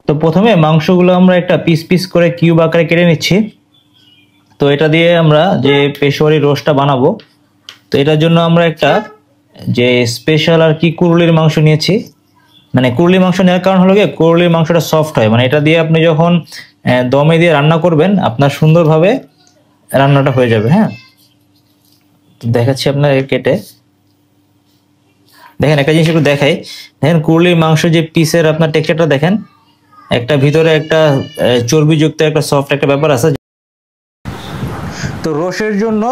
তো প্রথমে মাংসগুলো আমরা একটা পিস পিস করে কিউব আকারে কেটে নিচ্ছি। তো এটা দিয়ে আমরা যে পেশোয়ারি রোস্টটা বানাবো, তো এটার জন্য আমরা একটা যে স্পেশাল আর কি কুরুলির মাংস নিয়েছি। মানে কুরুলি মাংস নেওয়ার কারণ হলো গিয়ে কুরুলির মাংসটা সফট হয়, মানে এটা দিয়ে আপনি যখন দমে দিয়ে রান্না করবেন আপনার সুন্দরভাবে রান্নাটা হয়ে যাবে। হ্যাঁ, তো দেখাচ্ছি আপনার কেটে। দেখেন একটা জিনিস একটু দেখাই, দেখেন কুরুলির মাংস যে পিসের আপনার টেক্সচারটা দেখেন, একটা ভিতরে একটা চর্বিযুক্ত একটা সফট একটা ব্যাপার আছে। তো রোস্টের জন্য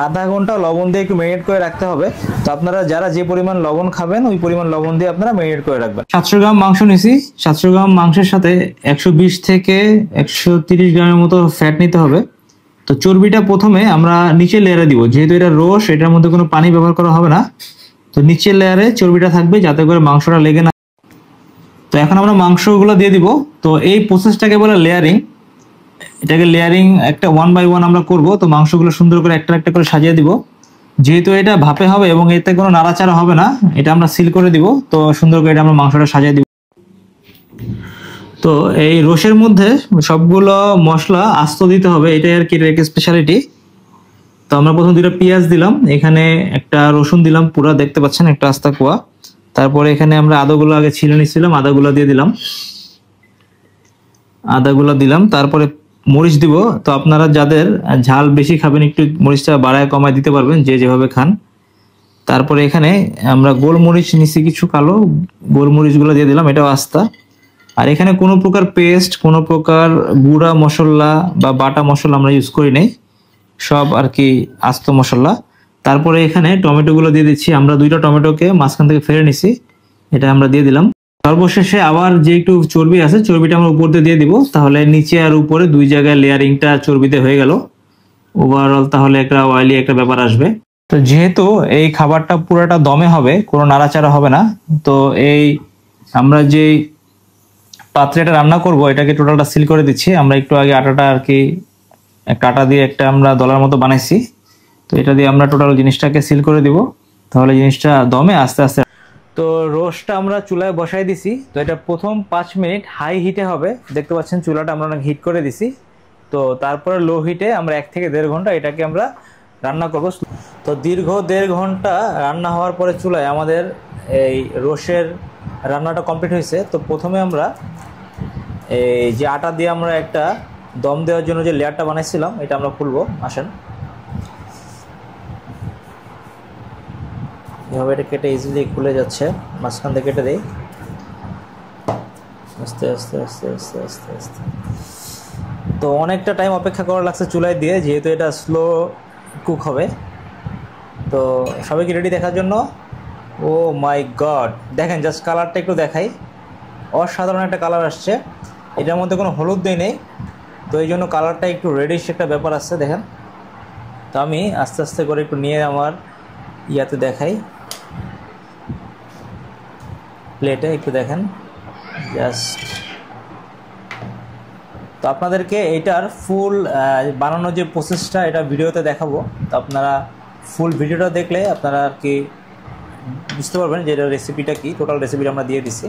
আধা ঘন্টা লবণ দিয়ে একটু ম্যারিনেট করে রাখতে হবে। তো আপনারা যারা যে পরিমাণ লবণ খাবেন ওই পরিমাণ লবণ দিয়ে আপনারা ম্যারিনেট করে রাখবেন। 700 গ্রাম মাংস নিছি, 700 গ্রাম মাংসের সাথে 120 থেকে 130 গ্রামের মতো ফ্যাট নিতে হবে। তো চর্বিটা প্রথমে আমরা নিচে লেয়ারে দিব, যেহেতু এটা রোস্ট এটার মধ্যে কোনো পানি ব্যবহার করা হবে না। তো নিচের লেয়ারে চর্বিটা থাকবে যাতে করে মাংসটা লেগে না। তো এখন আমরা মাংসগুলো দিয়ে দিব। তো এই প্রসেসটাকে বলে লেয়ারিং। এটাকে লেয়ারিং একটা 1 বাই 1 আমরা করব। তো মাংসগুলো সুন্দর করে একটা একটা করে সাজিয়ে দিব। যেহেতু এটা ভাপে হবে এবং এতে কোনো নাড়াচাড়া হবে না, এটা আমরা সিল করে দিব। তো সুন্দর করে এটা আমরা মাংসটা সাজিয়ে দিব। তো এই রোস্টের মধ্যে সবগুলো মশলা আস্ত দিতে হবে, এটাই আর কি এর স্পেশালিটি। তো আমরা প্রথম 2টা পেঁয়াজ দিলাম, এখানে একটা রসুন দিলাম পুরো, দেখতে পাচ্ছেন একটা আস্তা কোয়া। তারপরে এখানে আমরা আদাগুলো আগে ছিলে নিয়েছিলাম, আদাগুলো দিয়ে দিলাম, আদাগুলো দিলাম। তারপরে মরিচ দিব। তো আপনারা যাদের ঝাল বেশি খাবেন একটু মরিচটা বাড়ায় কমায় দিতে পারবেন, যে যেভাবে খান। তারপরে এখানে আমরা গোলমরিচ নিছি, কিছু কালো গোলমরিচগুলো দিয়ে দিলাম, এটাও আস্তা। আর এখানে কোনো প্রকার পেস্ট, কোনো প্রকার গুঁড়া মশলা বা বাটা মশলা আমরা ইউজ করি নাই, সব আর কি আস্ত মশলা। তারপরে এখানে টমেটোগুলো দিয়ে দিচ্ছি, আমরা 2টা টমেটোকে মাঝখান থেকে ফেলে নিছি, এটা আমরা দিয়ে দিলাম। সর্বশেষে আবার যে একটু চর্বি আছে চর্বিটা আমরা উপর দিয়ে দিব, তাহলে নিচে আর উপরে 2 জায়গায় লেয়ারিংটা চর্বিতে হয়ে গেল ওভারঅল, তাহলে একটা অয়েলি একটা ব্যাপার আসবে। তো যেহেতু এই খাবারটা পুরোটা দমে হবে, কোনো নাড়াচাড়া হবে না, তো এই আমরা যে পাত্রে এটা রান্না করব এটাকে টোটালটা সিল করে দিচ্ছি। আমরা একটু আগে আটাটা আর কি একটা আটা দিয়ে একটা আমরা দলার মতো বানাইছি, তো এটা দিয়ে আমরা টোটাল জিনিসটাকে সিল করে দিব, তাহলে জিনিসটা দমে আস্তে আস্তে। তো রোস্টটা আমরা চুলায় বসাই দিছি। তো এটা প্রথম 5 মিনিট হাই হিটে হবে, দেখতে পাচ্ছেন চুলাটা আমরা অনেক হিট করে দিছি। তো তারপরে লো হিটে আমরা 1 থেকে 1.5 ঘন্টা এটাকে আমরা রান্না করব। তো দীর্ঘ 1.5 ঘন্টা রান্না হওয়ার পরে চুলায় আমাদের এই রোস্টের রান্নাটা কমপ্লিট হয়েছে। তো প্রথমে আমরা এই যে আটা দিয়ে আমরা একটা দম দেওয়ার জন্য যে লেয়ারটা বানাইছিলাম এটা আমরা খুলবো। আসেন, এভাবে এটা কেটে ইজিলি খুলে যাচ্ছে, মাঝখান থেকে কেটে দেই আস্তে আস্তে আস্তে আস্তে আস্তে আস্তে। তো অনেকটা টাইম অপেক্ষা করা লাগছে চুলায় দিয়ে, যেহেতু এটা স্লো কুক হবে। তো সবাইকে রেডি দেখার জন্য। ও মাই গড, দেখেন জাস্ট কালারটা একটু দেখাই, অসাধারণ একটা কালার আসছে। এটার মধ্যে কোনো হলুদ দেই নেই, তো এই জন্য কালারটা একটু রেডিশ একটা ব্যাপার আসছে দেখেন। তো আমি আস্তে আস্তে করে একটু নিয়ে আমার ইয়াতে দেখাই, প্লেটে একটু দেখেন জাস্ট। তো আপনাদেরকে এটার ফুল বানানোর যে প্রসেসটা এটা ভিডিওতে দেখাবো। তো আপনারা ফুল ভিডিওটা দেখলে আপনারা আর কি বুঝতে পারবেন যে এটার রেসিপিটা কি। টোটাল রেসিপিটা আমরা দিয়ে দিচ্ছি।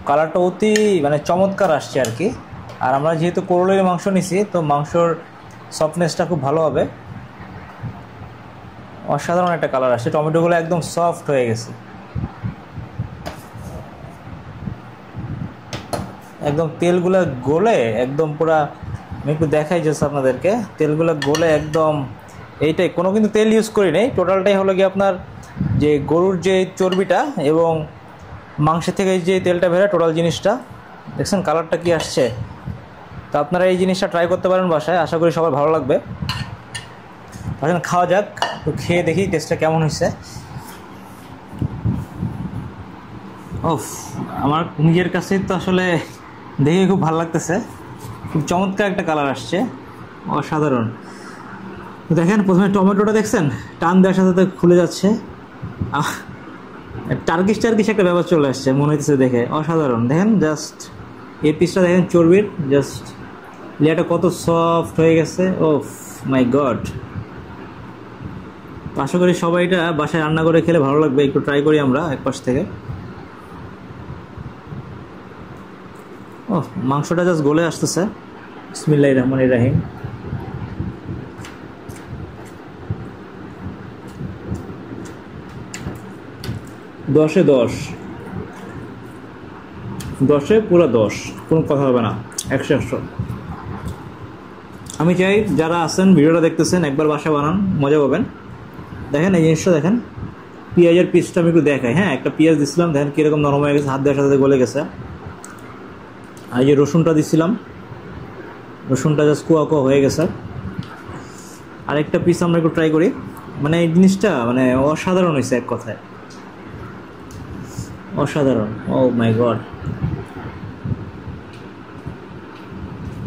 কালারটা অতি মানে চমৎকার আসছে আর কি। আর আমরা যেহেতু কোরলের মাংস নিছি, তো মাংসর সফটনেসটা খুব ভালো হবে। অসাধারণ একটা কালার আসছে, টমেটোগুলো একদম সফট হয়ে গেছে, একদম তেলগুলো গলে একদম পুরা। আমি একটু দেখাই যাচ্ছে আপনাদেরকে, তেলগুলো গলে একদম এইটাই, কোনো কিন্তু তেল ইউজ করি নাই, টোটালটাই হলো গিয়ে আপনার যে গরুর যে চর্বিটা এবং মাংসের থেকে যে তেলটা বেরোয়, টোটাল জিনিসটা দেখছেন কালারটা কি আসছে। তো আপনারা এই জিনিসটা ট্রাই করতে পারেন বাসায়, আশা করি সবার ভালো লাগবে। এখন খাওয়া যাক, তো খেয়ে দেখি টেস্টটা কেমন হয়েছে। ওফ, আমার নিজের কাছে তো আসলে দেখে খুব ভালো লাগতেছে, খুব চমৎকার একটা কালার আসছে, অসাধারণ। দেখেন প্রথমে টমেটোটা দেখছেন টান দেওয়ার সাথে সাথে খুলে যাচ্ছে, টার্কিশ একটা ব্যাপার চলে আসছে মনে হইতেছে দেখে, অসাধারণ। দেখেন জাস্ট এই পিসটা দেখেন চর্বির, জাস্ট লেয়ারটা কত সফট হয়ে গেছে। ওফ মাই গড, আশা করি সবাই এটা বাসায় রান্না করে খেলে ভালো লাগবে। একটু ট্রাই করি আমরা এক পাশ থেকে। ও মাংসটা জাস্ট গলে আসতেছে। বিসমিল্লাহির রহমানির রহিম। দশে 10, 10-এ পুরো 10, কোনো কথা হবে না, 100-100। আমি চাই যারা আছেন ভিডিওটা দেখতেছেন একবার বাসা বানান, মজা পাবেন। দেখেন এই জিনিসটা দেখেন, পেঁয়াজের পিসটা আমি একটু দেখাই। হ্যাঁ, একটা পেঁয়াজ দিছিলাম, দেখেন কীরকম নরম হয়ে গেছে, হাত দেওয়ার সাথে গলে গেছে। আর এই যে রসুনটা দিছিলাম, রসুনটা জাস্ট কুয়া কুয়া হয়ে গেছে। আরেকটা পিস আমরা একটু ট্রাই করি। মানে এই জিনিসটা মানে অসাধারণ হয়েছে এক কথায়, অসাধারণ। ও মাই গড।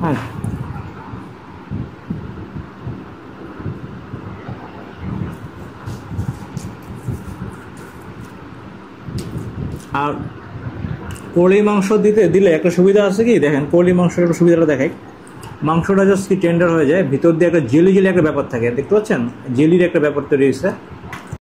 হ্যাঁ, আর কোಳಿ মাংস দিলে একটা সুবিধা আছে কি, দেখেন কোಳಿ মাংসের একটা সুবিধাটা দেখাই। মাংসটা জাস্ট কি টেন্ডার হয়ে যায়, ভিতর দিয়ে একটা জেলি জেলি একটা ব্যাপার থাকে, দেখতে পাচ্ছেন জেলির একটা ব্যাপার তৈরি হয়েছে।